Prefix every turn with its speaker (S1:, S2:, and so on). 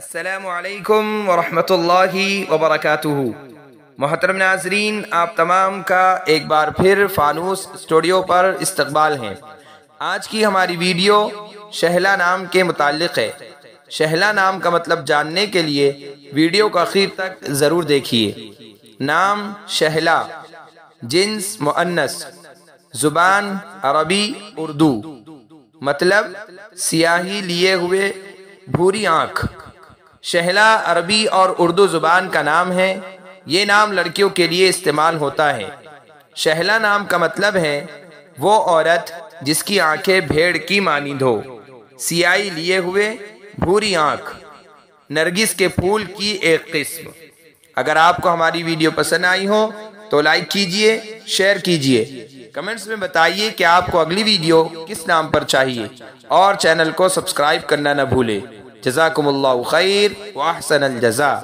S1: السلام علیکم ورحمۃ اللہ وبرکاتہ۔ محترم ناظرین، آپ تمام کا ایک بار پھر فانوس اسٹوڈیو پر استقبال ہے۔ آج کی ہماری ویڈیو شہلا نام کے متعلق ہے۔ شہلا نام کا مطلب جاننے کے لیے ویڈیو کو آخر تک ضرور دیکھیے۔ نام شہلا، جنس مؤنث، زبان عربی اردو، مطلب سیاہی لیے ہوئے بھوری آنکھ۔ شہلا عربی اور اردو زبان کا نام ہے۔ یہ نام لڑکیوں کے لیے استعمال ہوتا ہے۔ شہلا نام کا مطلب ہے وہ عورت جس کی آنکھیں بھیڑ کی مانند ہو، سیاہی لیے ہوئے بھوری آنکھ، نرگس کے پھول کی ایک قسم۔ اگر آپ کو ہماری ویڈیو پسند آئی ہو تو لائک کیجئے، شیئر کیجئے، کمنٹس میں بتائیے کہ آپ کو اگلی ویڈیو کس نام پر چاہیے، اور چینل کو سبسکرائب کرنا نہ بھولے۔ جزاکم اللہ خیر واحسن الجزاء۔